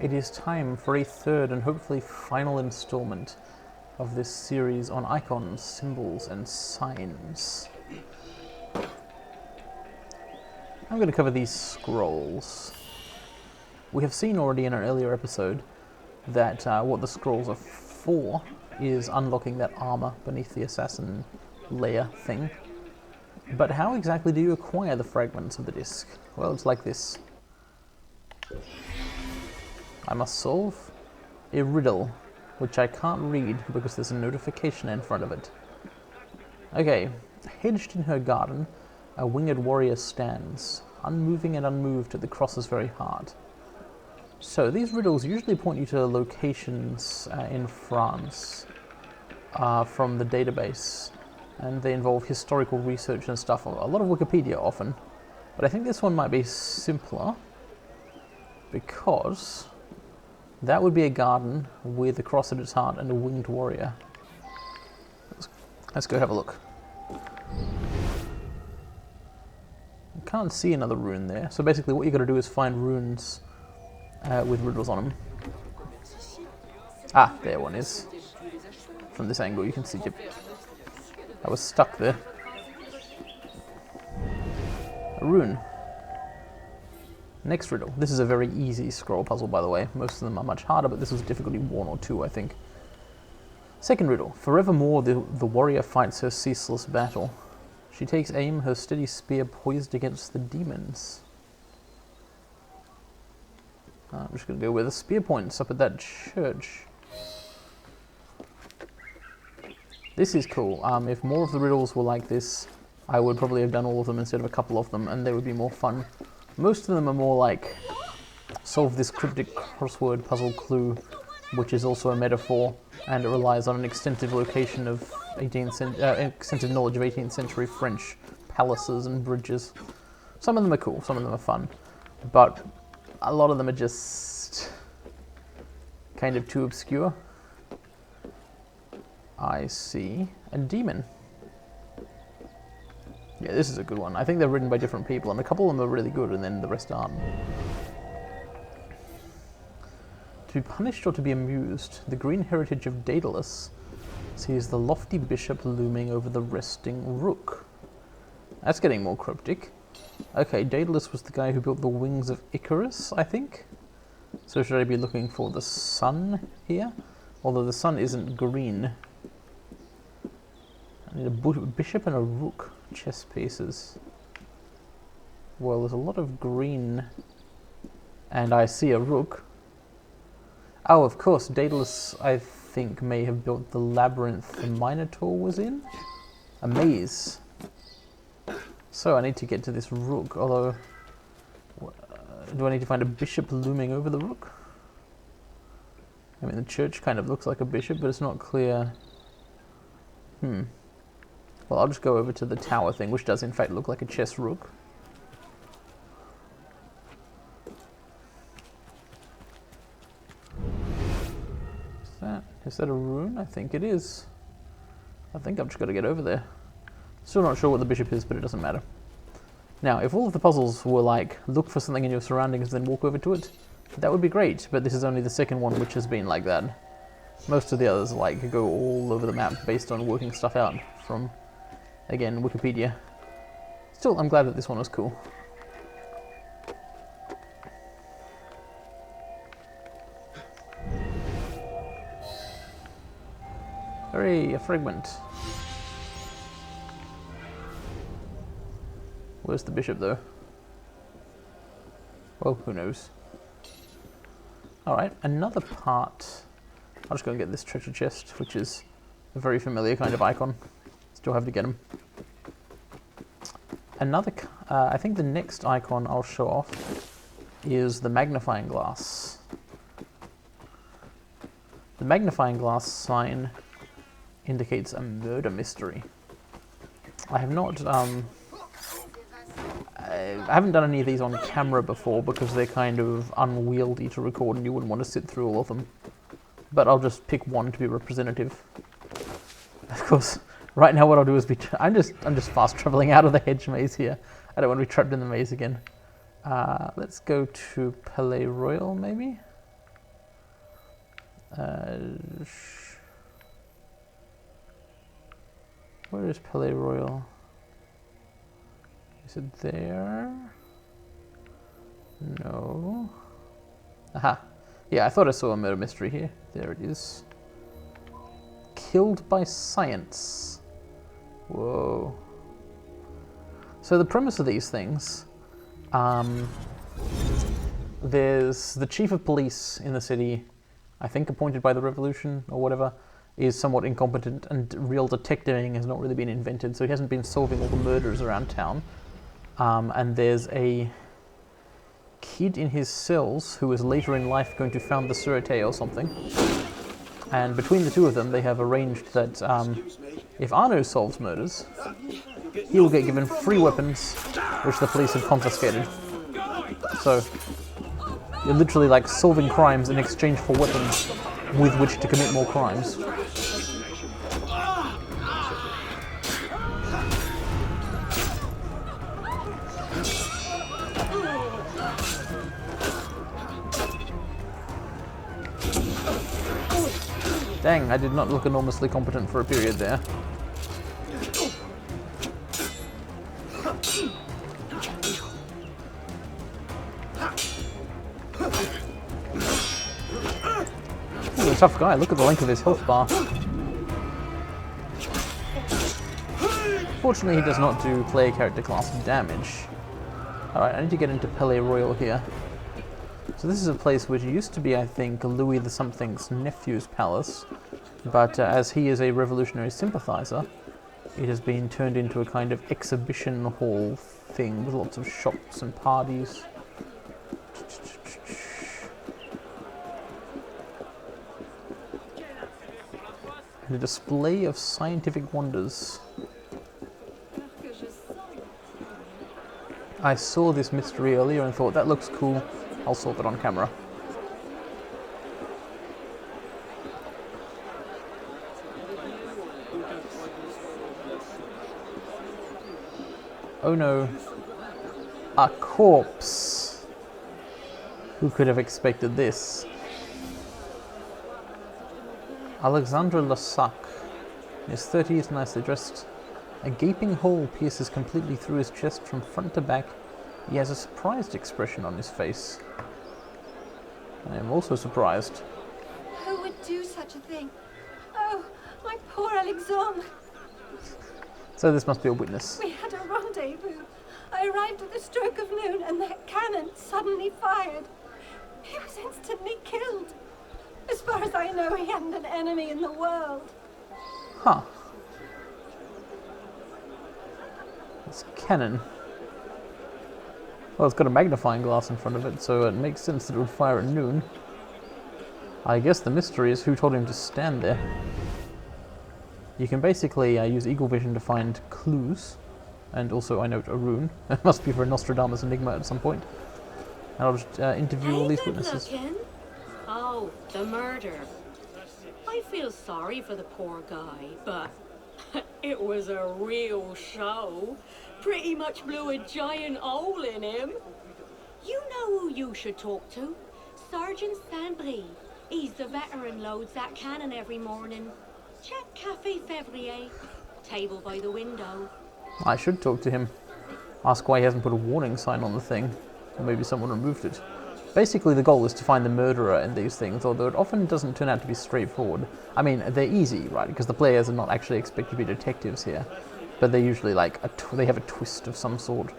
It is time for a third and hopefully final installment of this series on icons, symbols, and signs. I'm going to cover these scrolls. We have seen already in an earlier episode that what the scrolls are for is unlocking that armor beneath the assassin layer thing. But how exactly do you acquire the fragments of the disc? Well, it's like this. I must solve a riddle, which I can't read because there's a notification in front of it. Okay, hedged in her garden, a winged warrior stands, unmoving and unmoved at the cross's very heart. So these riddles usually point you to locations in France from the database, and they involve historical research and stuff, a lot of Wikipedia often. But I think this one might be simpler, because that would be a garden with a cross at its heart and a winged warrior. Let's go have a look. I can't see another rune there, so basically what you got to do is find runes with riddles on them. Ah, there one is. From this angle you can see it. I was stuck there. A rune. Next riddle. This is a very easy scroll puzzle, by the way. Most of them are much harder, but this was difficulty 1 or 2, I think. Second riddle. Forevermore the warrior fights her ceaseless battle. She takes aim, her steady spear poised against the demons. I'm just going to go where the spear points, up at that church. This is cool. If more of the riddles were like this, I would probably have done all of them instead of a couple of them, and they would be more fun. Most of them are more like, solve this cryptic crossword puzzle clue, which is also a metaphor, and it relies on an extensive location of extensive knowledge of 18th century French palaces and bridges. Some of them are cool, some of them are fun, but a lot of them are just kind of too obscure. I see a demon. Yeah, this is a good one. I think they're written by different people, and a couple of them are really good, and then the rest aren't. To be punished or to be amused, the green heritage of Daedalus sees the lofty bishop looming over the resting rook. That's getting more cryptic. Okay, Daedalus was the guy who built the wings of Icarus, I think. So should I be looking for the sun here? Although the sun isn't green. I need a bishop and a rook. Chess pieces. Well, there's a lot of green, and I see a rook. Oh, of course, Daedalus, I think, may have built the labyrinth the Minotaur was in? A maze. So I need to get to this rook, although... do I need to find a bishop looming over the rook? I mean, the church kind of looks like a bishop, but it's not clear. Well, I'll just go over to the tower thing, which does in fact look like a chess rook. Is that a rune? I think it is. I think I've just got to get over there. Still not sure what the bishop is, but it doesn't matter. Now, if all of the puzzles were like, look for something in your surroundings, then walk over to it, that would be great, but this is only the second one which has been like that. Most of the others like go all over the map based on working stuff out from, again, Wikipedia. Still, I'm glad that this one was cool. Hooray, a fragment. Where's the bishop, though? Well, who knows? Alright, another part. I'll just go and get this treasure chest, which is a very familiar kind of icon. Still have to get them. Another, I think the next icon I'll show off is the magnifying glass. The magnifying glass sign indicates a murder mystery. I have not, I haven't done any of these on camera before because they're kind of unwieldy to record and you wouldn't want to sit through all of them. But I'll just pick one to be representative. Of course, right now what I'll do is I'm just fast traveling out of the hedge maze here. I don't want to be trapped in the maze again. Let's go to Palais Royal, maybe? Where is Palais Royal? Is it there? No. Aha. Yeah, I thought I saw a murder mystery here. There it is. Killed by science. Whoa. So the premise of these things, there's the chief of police in the city, I think appointed by the revolution or whatever, is somewhat incompetent, and real detectiving has not really been invented, so he hasn't been solving all the murders around town. And there's a kid in his cells who is later in life going to found the Sûreté or something. And between the two of them, they have arranged that if Arno solves murders, he will get given free weapons, which the police have confiscated. So you're literally like solving crimes in exchange for weapons with which to commit more crimes. Dang, I did not look enormously competent for a period there. He's a tough guy, look at the length of his health bar. Fortunately, he does not do player character class damage. Alright, I need to get into Palais Royal here. So this is a place which used to be, I think, Louis the Something's nephew's palace, but as he is a revolutionary sympathizer, it has been turned into a kind of exhibition hall thing with lots of shops and parties. And a display of scientific wonders. I saw this mystery earlier and thought, that looks cool, I'll solve it on camera. Oh no. A corpse! Who could have expected this? Alexandre Lassac. In his 30s, nicely dressed. A gaping hole pierces completely through his chest from front to back. He has a surprised expression on his face. I am also surprised. Who would do such a thing? Oh, my poor Alexandre. So this must be a witness. We had a rendezvous. I arrived at the stroke of noon and that cannon suddenly fired. He was instantly killed. As far as I know, he hadn't an enemy in the world. Huh. It's cannon. Well, it's got a magnifying glass in front of it, so it makes sense that it would fire at noon. I guess the mystery is who told him to stand there. You can basically use Eagle Vision to find clues, and also I note a rune. It must be for a Nostradamus enigma at some point. And I'll just interview all these witnesses. Looking. Oh, the murder. I feel sorry for the poor guy, but it was a real show. Pretty much blew a giant hole in him. You know who you should talk to? Sergeant Saint-Brie. He's the veteran loads that cannon every morning. Check Café Février. Table by the window. I should talk to him. Ask why he hasn't put a warning sign on the thing. Or maybe someone removed it. Basically, the goal is to find the murderer in these things, although it often doesn't turn out to be straightforward. I mean, they're easy, right? Because the players are not actually expected to be detectives here. But they're usually like, they have a twist of some sort.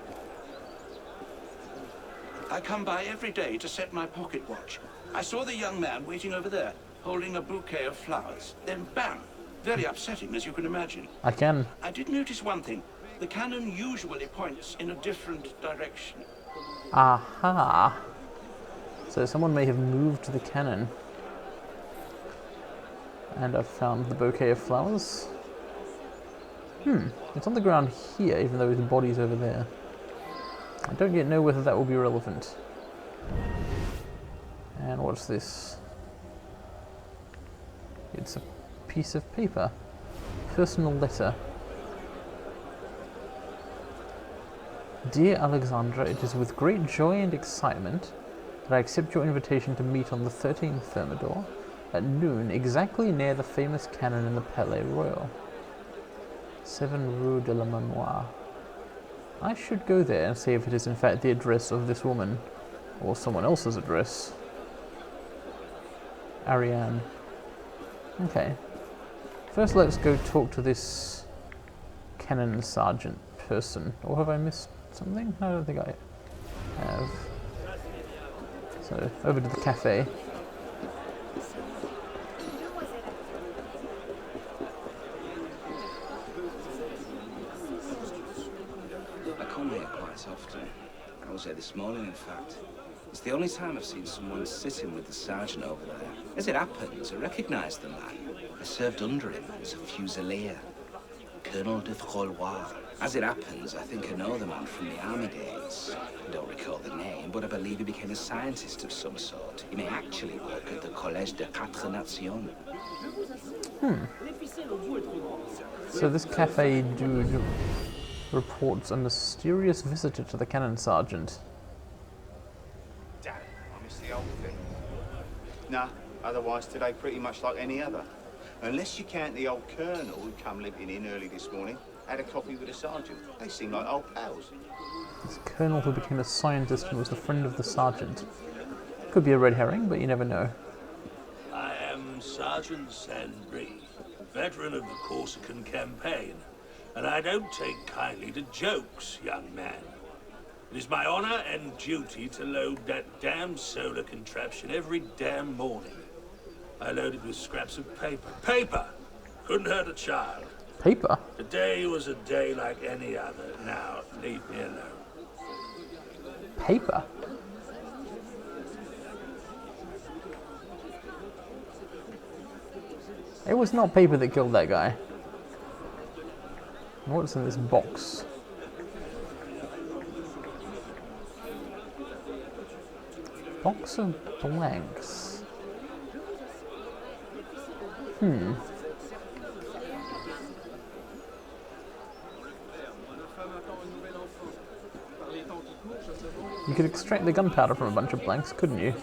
I come by every day to set my pocket watch. I saw the young man waiting over there, holding a bouquet of flowers. Then bam! Very upsetting, as you can imagine. I can. I did notice one thing. The cannon usually points in a different direction. Aha! So someone may have moved the cannon. And I've found the bouquet of flowers. It's on the ground here, even though his body's over there. I don't yet know whether that will be relevant. And what's this? It's a piece of paper. Personal letter. Dear Alexandra, it is with great joy and excitement that I accept your invitation to meet on the 13th Thermidor at noon, exactly near the famous cannon in the Palais Royal. 7 Rue de la Manoir. I should go there and see if it is in fact the address of this woman, or someone else's address. Ariane. Okay. First let's go talk to this cannon sergeant person. Or have I missed something? I don't think I have. So, over to the cafe. I come here quite often. I was here this morning, in fact. It's the only time I've seen someone sitting with the sergeant over there. As it happens, I recognise the man. I served under him as a fusilier. Colonel de Trollois. As it happens, I think I know the man from the army days. I don't recall the name, but I believe he became a scientist of some sort. He may actually work at the Collège des Quatre Nations. So this cafe dude reports a mysterious visitor to the cannon sergeant. Damn, I miss the old thing. Nah, otherwise today pretty much like any other. Unless you count the old colonel who come limping in early this morning, had a coffee with the sergeant. They seem like old pals. This colonel who became a scientist and was the friend of the sergeant. Could be a red herring, but you never know. I am Sergeant Sandry, veteran of the Corsican campaign, and I don't take kindly to jokes, young man. It is my honor and duty to load that damn solar contraption every damn morning. I load it with scraps of paper. Paper! Couldn't hurt a child. Paper? Today was a day like any other. Now, leave me alone. Paper? It was not paper that killed that guy. What's in this box? Box of blanks. You could extract the gunpowder from a bunch of blanks, couldn't you?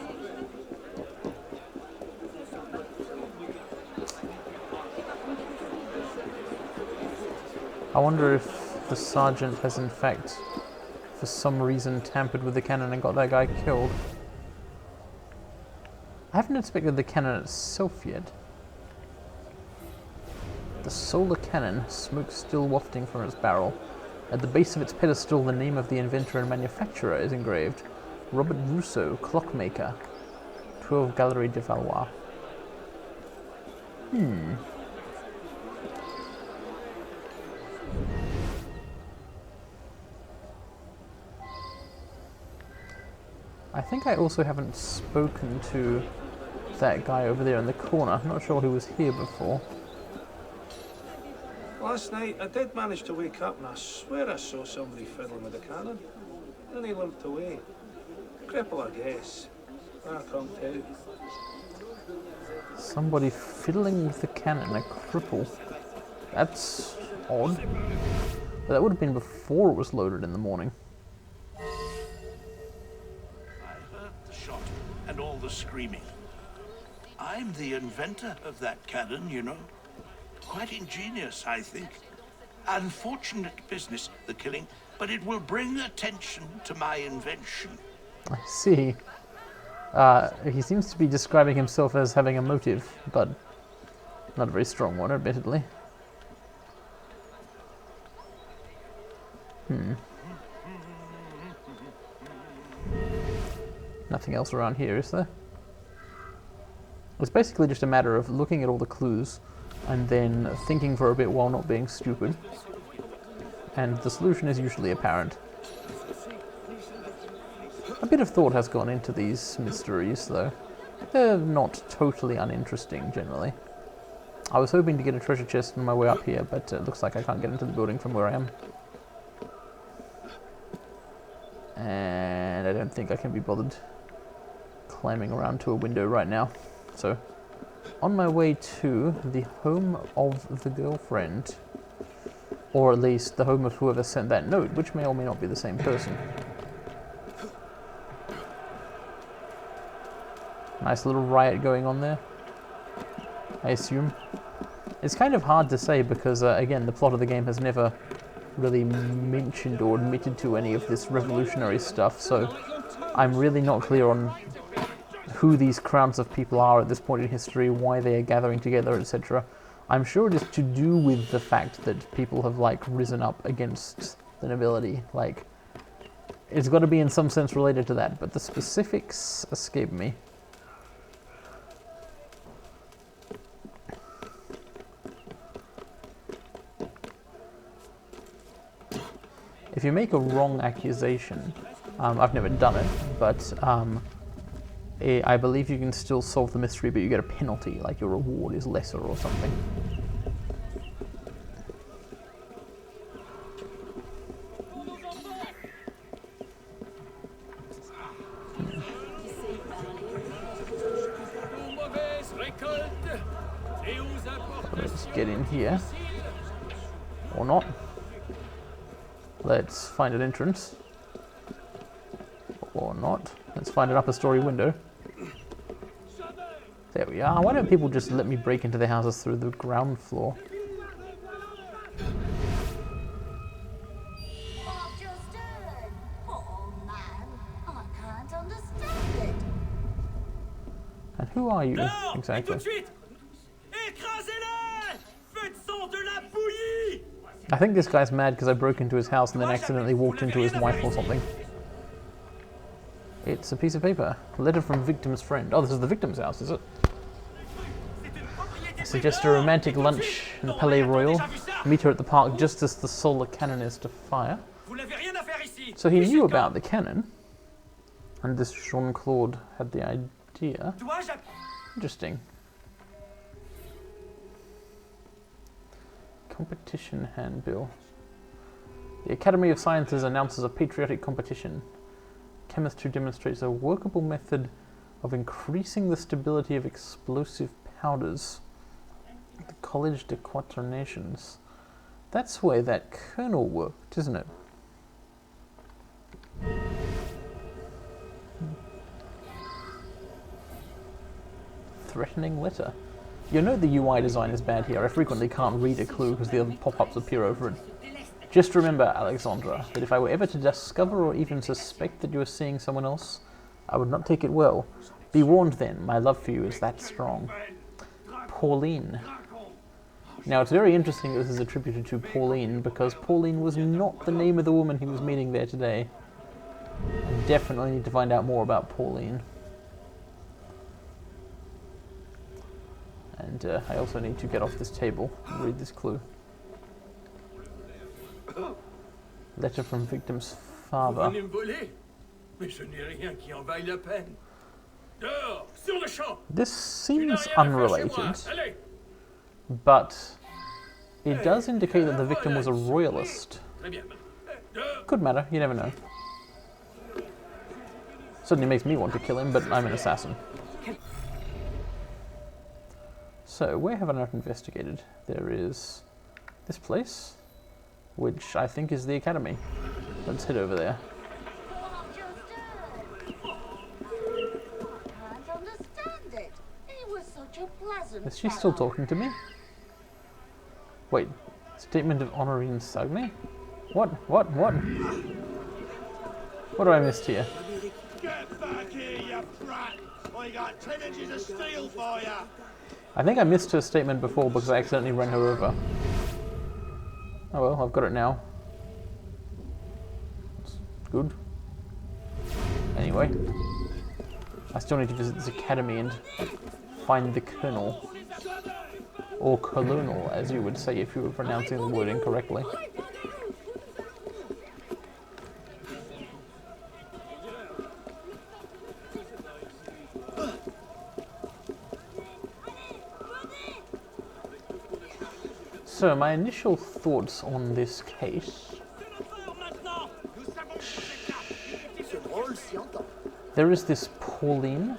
I wonder if the sergeant has in fact, for some reason, tampered with the cannon and got that guy killed. I haven't inspected the cannon itself yet. The solar cannon, smoke still wafting from its barrel. At the base of its pedestal, the name of the inventor and manufacturer is engraved. Robert Rousseau, clockmaker. 12 Galerie de Valois. I think I also haven't spoken to that guy over there in the corner. I'm not sure who was here before. Last night, I did manage to wake up and I swear I saw somebody fiddling with the cannon. Then he limped away. Cripple, I guess. I can't tell. Somebody fiddling with the cannon, a cripple. That's odd. But that would have been before it was loaded in the morning. I heard the shot and all the screaming. I'm the inventor of that cannon, you know. Quite ingenious, I think. Unfortunate business, the killing, but it will bring attention to my invention. I see. He seems to be describing himself as having a motive, but not a very strong one, admittedly. Nothing else around here, is there? It's basically just a matter of looking at all the clues and then thinking for a bit while not being stupid. And the solution is usually apparent. A bit of thought has gone into these mysteries, though. They're not totally uninteresting, generally. I was hoping to get a treasure chest on my way up here, but it looks like I can't get into the building from where I am. And I don't think I can be bothered climbing around to a window right now. So, on my way to the home of the girlfriend. Or at least the home of whoever sent that note, which may or may not be the same person. Nice little riot going on there. I assume. It's kind of hard to say because, again, the plot of the game has never really mentioned or admitted to any of this revolutionary stuff, so I'm really not clear on who these crowds of people are at this point in history, why they are gathering together, etc. I'm sure it is to do with the fact that people have, like, risen up against the nobility. Like, it's got to be in some sense related to that, but the specifics escape me. If you make a wrong accusation, I've never done it, but I believe you can still solve the mystery, but you get a penalty, like your reward is lesser or something. Let's get in here. Or not. Let's find an entrance. Or not. Let's find an upper story window. There we are. Why don't people just let me break into their houses through the ground floor? And who are you exactly? I think this guy's mad because I broke into his house and then accidentally walked into his wife or something. It's a piece of paper. A letter from victim's friend. Oh, this is the victim's house, is it? I suggest a romantic lunch in the Palais Royal. Meet her at the park just as the solar cannon is to fire. So he knew about the cannon. And this Jean-Claude had the idea. Interesting. Competition handbill. The Academy of Sciences announces a patriotic competition. Chemist who demonstrates a workable method of increasing the stability of explosive powders. The Collège des Quatre Nations. That's where that colonel worked, isn't it? Threatening letter. You know the UI design is bad here. I frequently can't read a clue because the other pop-ups appear over it. Just remember, Alexandra, that if I were ever to discover or even suspect that you are seeing someone else, I would not take it well. Be warned then, my love for you is that strong. Pauline. Now it's very interesting that this is attributed to Pauline because Pauline was not the name of the woman he was meeting there today. I definitely need to find out more about Pauline. And I also need to get off this table and read this clue. Letter from victim's father. This seems unrelated, but it does indicate that the victim was a royalist. Could matter, you never know. Certainly makes me want to kill him, but I'm an assassin. So, where have I not investigated? There is this place, which I think is the academy. Let's head over there. Is she still talking to me? Wait, statement of Honorine Sagne? What? What do I missed here? Get back here, you brat! I got 10 inches of steel for ya! I think I missed her statement before because I accidentally ran her over. Oh well, I've got it now. It's good. Anyway, I still need to visit this academy and find the colonel. Or colonel, as you would say if you were pronouncing the word incorrectly. So, my initial thoughts on this case. There is this Pauline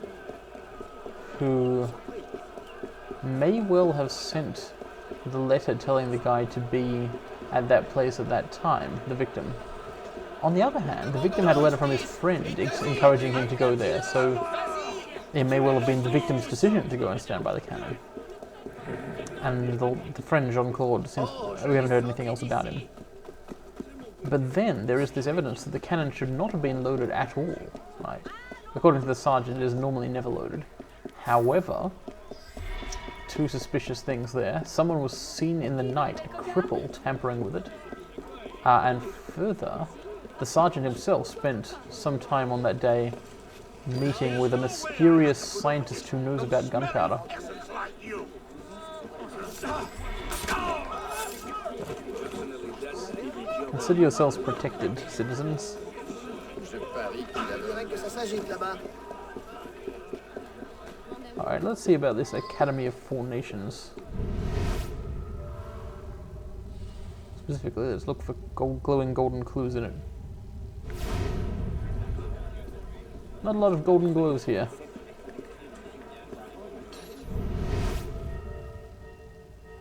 who may well have sent the letter telling the guy to be at that place at that time, the victim. On the other hand, the victim had a letter from his friend encouraging him to go there, so it may well have been the victim's decision to go and stand by the cannon. And the friend Jean-Claude, since we haven't heard anything else about him. But then there is this evidence that the cannon should not have been loaded at all, right? According to the sergeant, it is normally never loaded. However, two suspicious things there. Someone was seen in the night, a cripple, tampering with it. And further, the sergeant himself spent some time on that day meeting with a mysterious scientist who knows about gunpowder. Consider yourselves protected, citizens. Alright, let's see about this Academy of Four Nations. Specifically, let's look for glowing golden clues in it. Not a lot of golden glows here.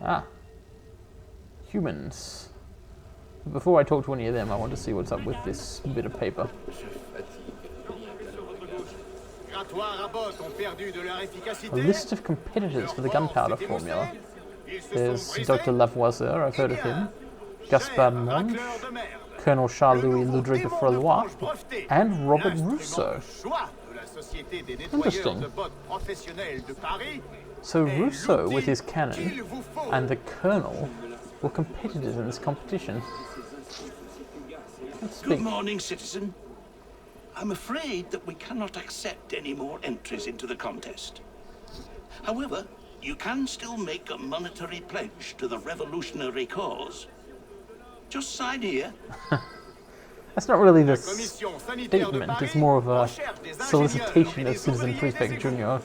Ah. Humans. Before I talk to any of them, I want to see what's up with this bit of paper. A list of competitors for the gunpowder formula. There's Dr. Lavoisier, I've heard of him. Gaspard Monge, Colonel Charles-Louis Ludwig de Frelois, and Robert Rousseau. Interesting. So Rousseau, with his cannon, and the Colonel were competitors in this competition. Good morning, citizen. I'm afraid that we cannot accept any more entries into the contest. However, you can still make a monetary pledge to the revolutionary cause. Just sign here. That's not really the statement, it's more of a solicitation of Citizen Prefect Junior.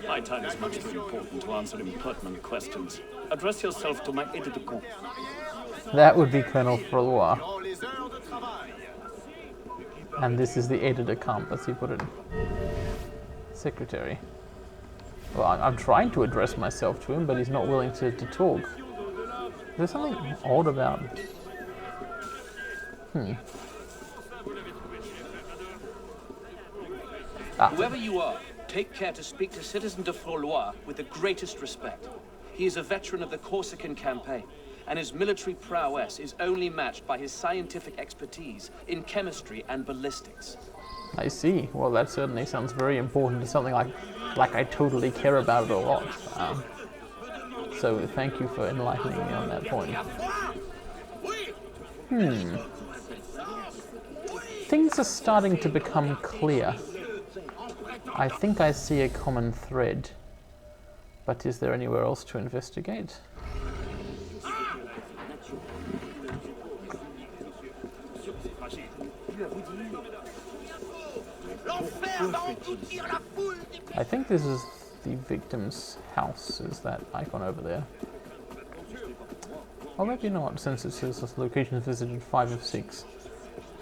My time is much too important to answer impertinent questions. Address yourself to my aide-de-camp. That would be Colonel Frelois. And this is the aide-de-camp, as he put it. Secretary. Well, I'm trying to address myself to him, but he's not willing to talk. There's something odd about... Whoever you are, take care to speak to Citizen de Frelois with the greatest respect. He is a veteran of the Corsican campaign, and his military prowess is only matched by his scientific expertise in chemistry and ballistics. I see. Well, that certainly sounds very important to something like I totally care about it a lot. So thank you for enlightening me on that point. Things are starting to become clear. I think I see a common thread. But is there anywhere else to investigate? I think this is the victim's house, is that icon over there. Or maybe not, since it says locations visited 5 of 6.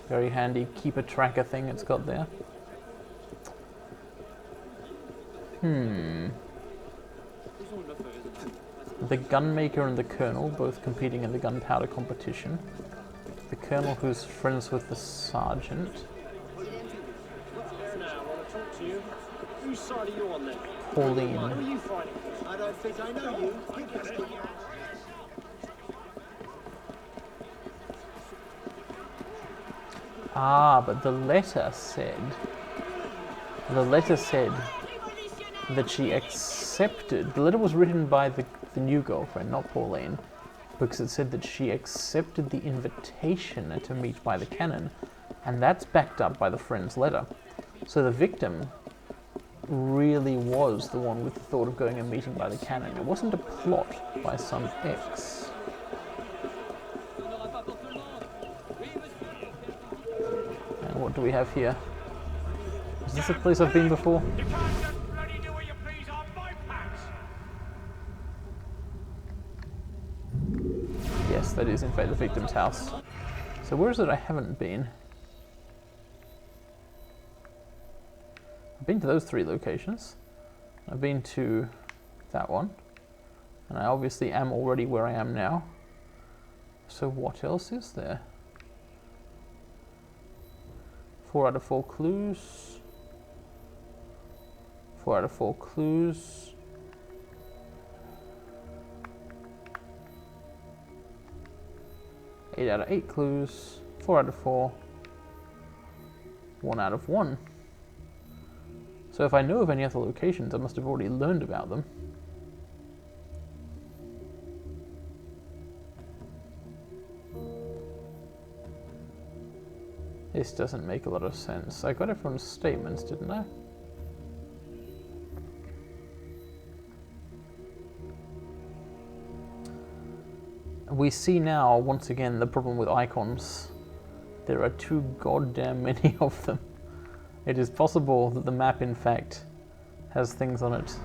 Very handy keeper tracker thing it's got there. The gunmaker and the colonel both competing in the gunpowder competition. The colonel who's friends with the sergeant. Whose side are you on then? Pauline. Who are you fighting? I don't think I know you. Ah, but the letter said that she accepted. The letter was written by the new girlfriend, not Pauline, because it said that she accepted the invitation to meet by the cannon, and that's backed up by the friend's letter. So the victim really was the one with the thought of going and meeting by the cannon. It wasn't a plot by some ex. And what do we have here? Is this a place I've been before? Yes, that is in fact the victim's house. So where is it I haven't been? I've been to those 3 locations. I've been to that one. And I obviously am already where I am now. So what else is there? 4 out of 4 clues. 4 out of 4 clues. Eight out of 8 clues. 4 out of 4. 1 out of 1. So if I know of any other locations, I must have already learned about them. This doesn't make a lot of sense. I got it from statements, didn't I? We see now, once again, the problem with icons. There are too goddamn many of them. It is possible that the map, in fact, has things on it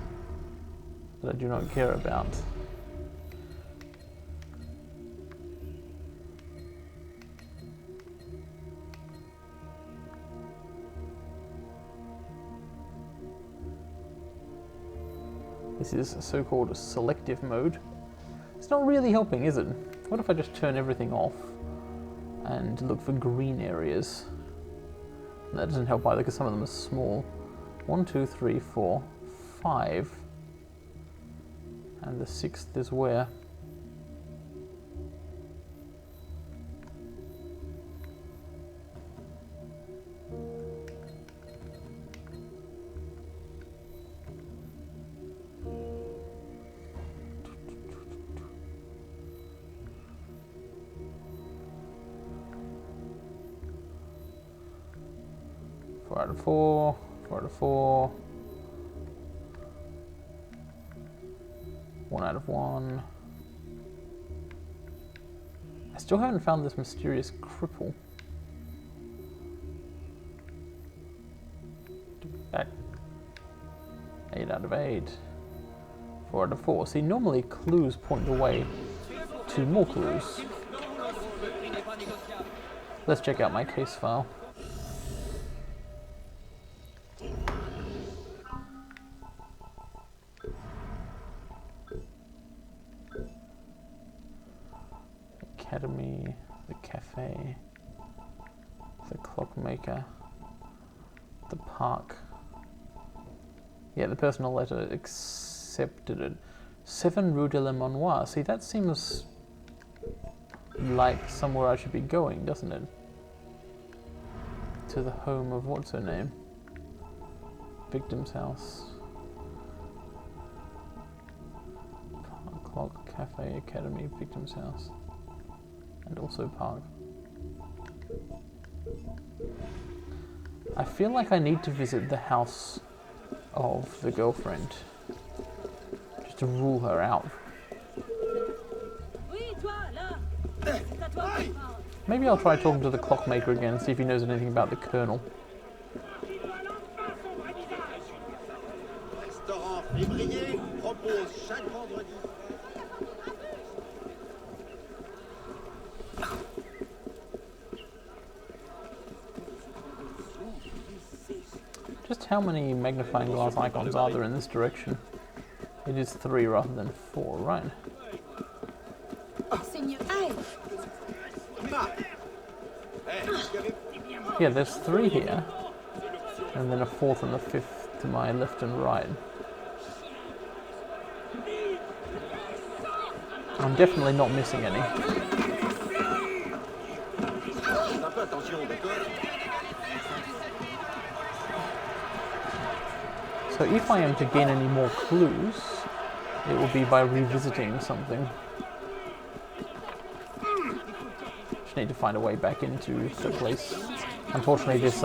that I do not care about. This is so-called selective mode. It's not really helping, is it? What if I just turn everything off and look for green areas? That doesn't help either because some of them are small. 1, 2, 3, 4, 5. And the 6th is where? Four out of 4, 4 out of 4, 1 out of 1. I still haven't found this mysterious cripple. Back. 8 out of 8. 4 out of 4. See, normally clues point the way to more clues. Let's check out my case file. Academy, the cafe, the clockmaker, the park. Yeah, the personal letter accepted it. 7 Rue de la Manoir. See, that seems like somewhere I should be going, doesn't it? To the home of what's her name? Victim's house. Park, clock, cafe, academy, victim's house. And also park. I feel like I need to visit the house of the girlfriend just to rule her out. Maybe I'll try talking to the clockmaker again and see if he knows anything about the Colonel. Just how many magnifying glass icons are there in this direction? It is 3 rather than 4, right? Yeah, there's 3 here, and then a 4th and a 5th to my left and right. I'm definitely not missing any. So if I am to gain any more clues, it will be by revisiting something. Just need to find a way back into the place. Unfortunately, this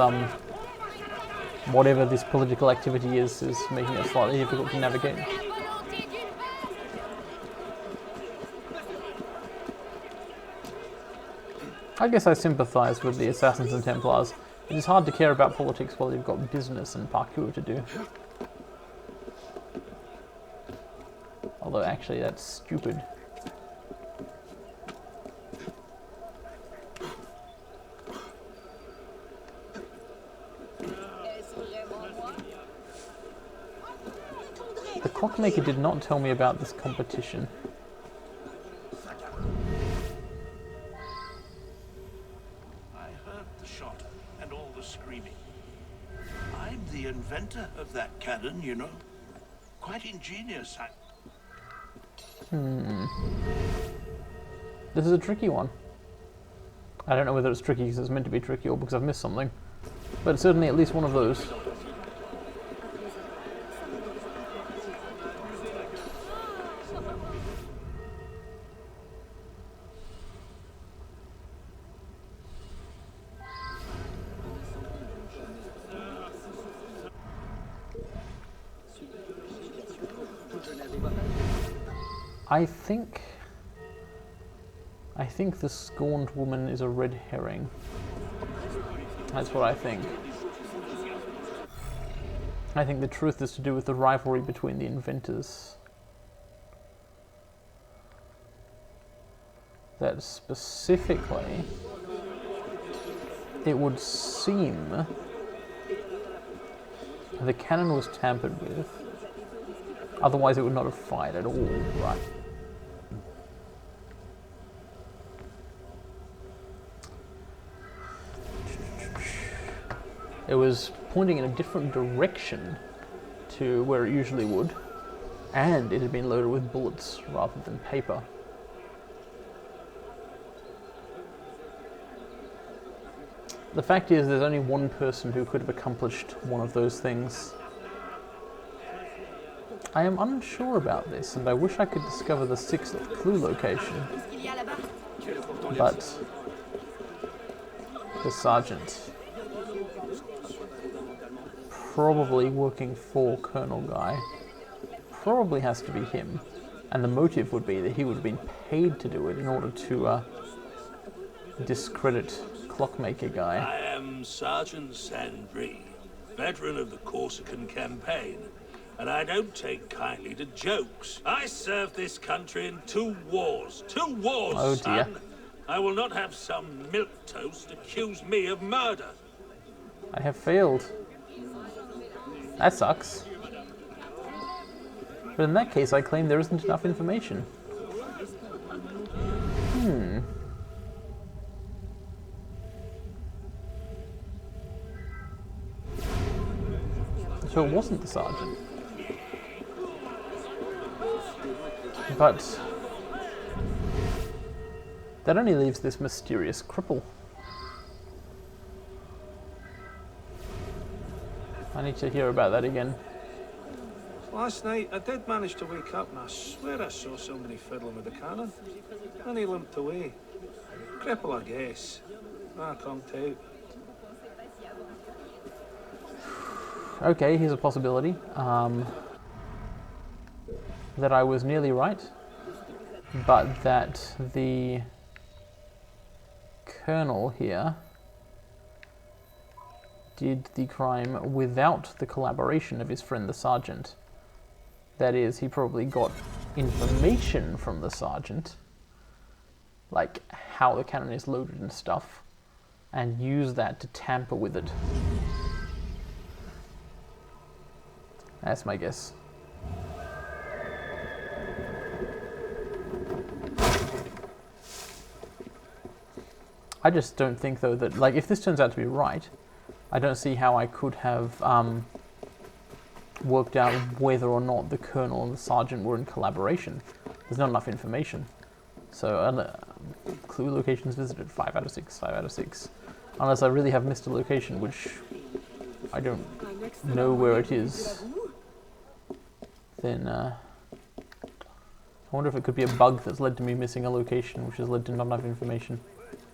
whatever this political activity is making it slightly difficult to navigate. I guess I sympathize with the Assassins and Templars. It is hard to care about politics while you've got business and parkour to do. Although actually that's stupid. The clockmaker did not tell me about this competition. I heard the shot and all the screaming. I'm the inventor of that cannon, you know. Quite ingenious. This is a tricky one. I don't know whether it's tricky because it's meant to be tricky or because I've missed something. But it's certainly at least one of those. I think the scorned woman is a red herring. That's what I think. I think the truth is to do with the rivalry between the inventors. That specifically, it would seem the cannon was tampered with. Otherwise it would not have fired at all, right? It was pointing in a different direction to where it usually would, and it had been loaded with bullets rather than paper. The fact is, there's only one person who could have accomplished one of those things. I am unsure about this, and I wish I could discover the 6th clue location. But the sergeant, probably working for Colonel Guy, probably has to be him. And the motive would be that he would have been paid to do it in order to discredit Clockmaker Guy. I am Sergeant Sandry, veteran of the Corsican campaign, and I don't take kindly to jokes. I served this country in 2 wars. 2 wars, oh, dear. son! I will not have some milquetoast accuse me of murder. I have failed. That sucks. But in that case, I claim there isn't enough information. So it wasn't the sergeant. But that only leaves this mysterious cripple. I need to hear about that again. Last night, I did manage to wake up and I swear I saw somebody fiddling with the cannon. Then he limped away. Cripple, I guess. Come to. Okay, here's a possibility. That I was nearly right, but that the colonel here did the crime without the collaboration of his friend the sergeant. That is, he probably got information from the sergeant, like how the cannon is loaded and stuff, and used that to tamper with it. That's my guess. I just don't think, though, that, like, if this turns out to be right, I don't see how I could have worked out whether or not the colonel and the sergeant were in collaboration. There's not enough information. So, clue locations visited, 5 out of 6, 5 out of 6. Unless I really have missed a location, which I don't know where it is, then I wonder if it could be a bug that's led to me missing a location, which has led to not enough information.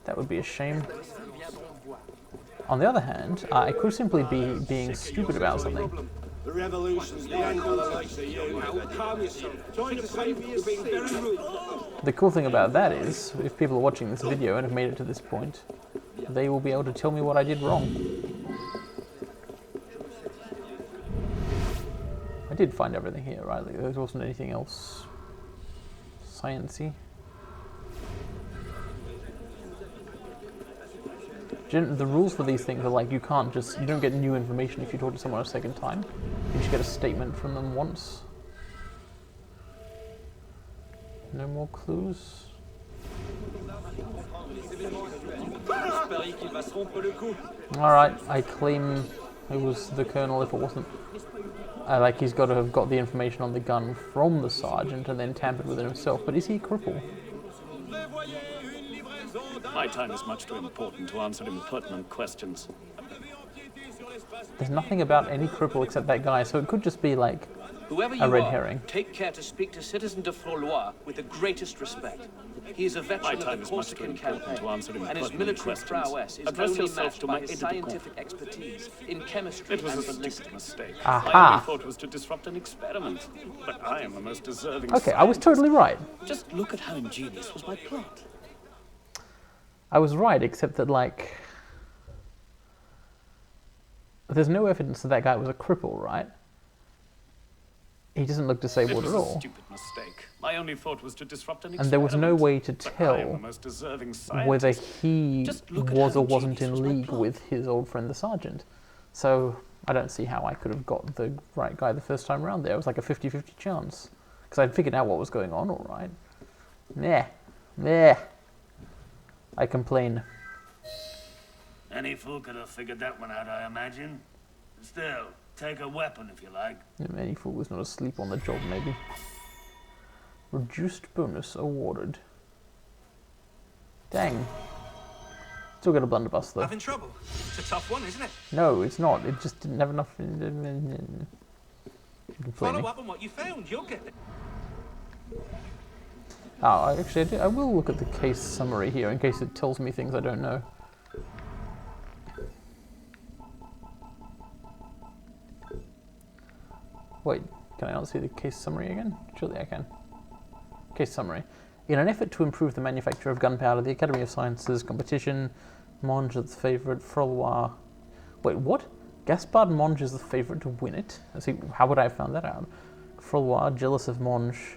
That would be a shame. On the other hand, I could simply be being stupid about something. The revolution's the end of the likes of you. Calm yourself. Trying to save me is being very rude. The cool thing about that is, if people are watching this video and have made it to this point, they will be able to tell me what I did wrong. I did find everything here, right? Like, there wasn't anything else sciencey. The rules for these things are like, you don't get new information if you talk to someone a second time. You just get a statement from them once. No more clues. Alright, I claim who was the colonel if it wasn't. Like, he's got to have got the information on the gun from the sergeant and then tampered with it himself. But is he a cripple? My time is much too important to answer impertinent questions. There's nothing about any cripple except that guy, so it could just be like Whoever a you red are, herring. take care to speak to Citizen de Frolois with the greatest respect. He is a veteran of the Corsican campaign, and his military prowess is only matched by his scientific expertise in chemistry It was and a stupid ballistics. mistake. Aha. My only thought was to disrupt an experiment, but I am the most deserving. Okay, I was totally right. Just look at how ingenious was my plot. I was right, except that, like, there's no evidence that that guy was a cripple, right? He doesn't look disabled at It was a all. stupid mistake. My only thought was to disrupt an And there was no experiment, way to but I am the tell most deserving whether scientist. he Just look at was how or wasn't ingenious in was my league plot. with his old friend the sergeant. So I don't see how I could have got the right guy the first time around there. It was like a 50-50 chance. Because I'd figured out what was going on, all right. Meh. I complain. Any fool could have figured that one out, I imagine. Still, take a weapon if you like. Any fool was not asleep on the job, maybe. Reduced bonus awarded. Dang. Still got a blunderbuss, though. Having trouble? It's a tough one, isn't it? No, it's not. It just didn't have enough. Follow up on what you found. You'll get it. Oh, actually, I will look at the case summary here in case it tells me things I don't know. Wait, can I not see the case summary again? Surely I can. Case summary. In an effort to improve the manufacture of gunpowder, the Academy of Sciences competition, Monge is the favourite, Frolois... Wait, what? Gaspard Monge is the favourite to win it? See, how would I have found that out? Frolois, jealous of Monge,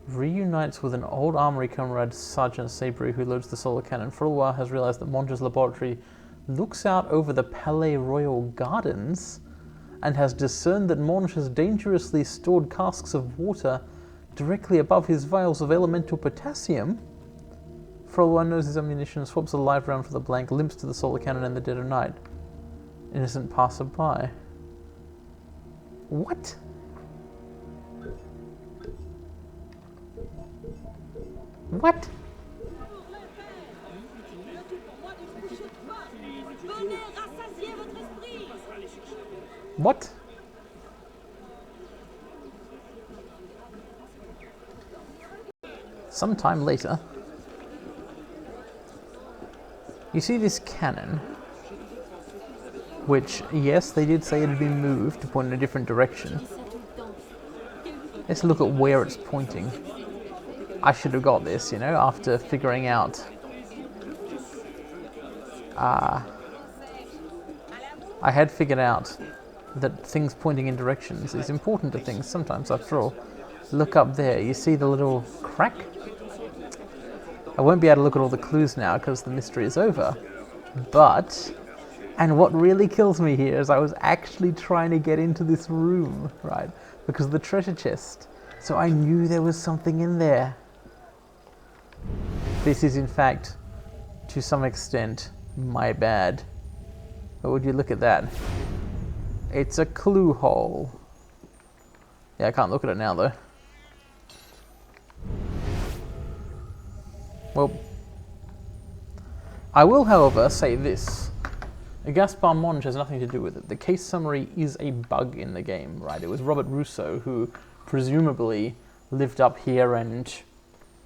reunites with an old armory comrade, Sergeant Sabry, who loads the solar cannon. Frolois has realised that Monge's laboratory looks out over the Palais Royal Gardens and has discerned that Monge has dangerously stored casks of water directly above his vials of elemental potassium. Frolois knows his ammunition, swaps a live round for the blank, limps to the solar cannon in the dead of night. Innocent passerby. What? What? What? Sometime later, you see this cannon, which, yes, they did say it had been moved to point in a different direction. Let's look at where it's pointing. I should have got this, you know, after figuring out I had figured out that things pointing in directions is important to things sometimes, after all. Look up there, you see the little crack? I won't be able to look at all the clues now because the mystery is over. But, and what really kills me here is I was actually trying to get into this room, right? Because of the treasure chest. So I knew there was something in there. This is in fact, to some extent, my bad. But would you look at that? It's a clue hole. Yeah, I can't look at it now though. Well, I will, however, say this. Gaspard Monge has nothing to do with it. The case summary is a bug in the game, right? It was Robert Russo who presumably lived up here and,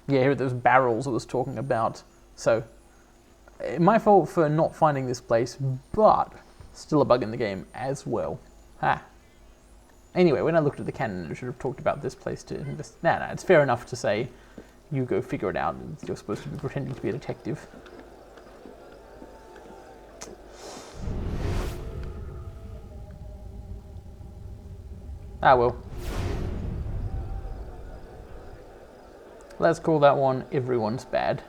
yeah, here are those barrels I was talking about. So, my fault for not finding this place, but still a bug in the game as well. Ha. Anyway, when I looked at the canon, I should have talked about this place to invest. Nah, it's fair enough to say, you go figure it out. You're supposed to be pretending to be a detective. Ah, well. Let's call that one Everyone's Bad.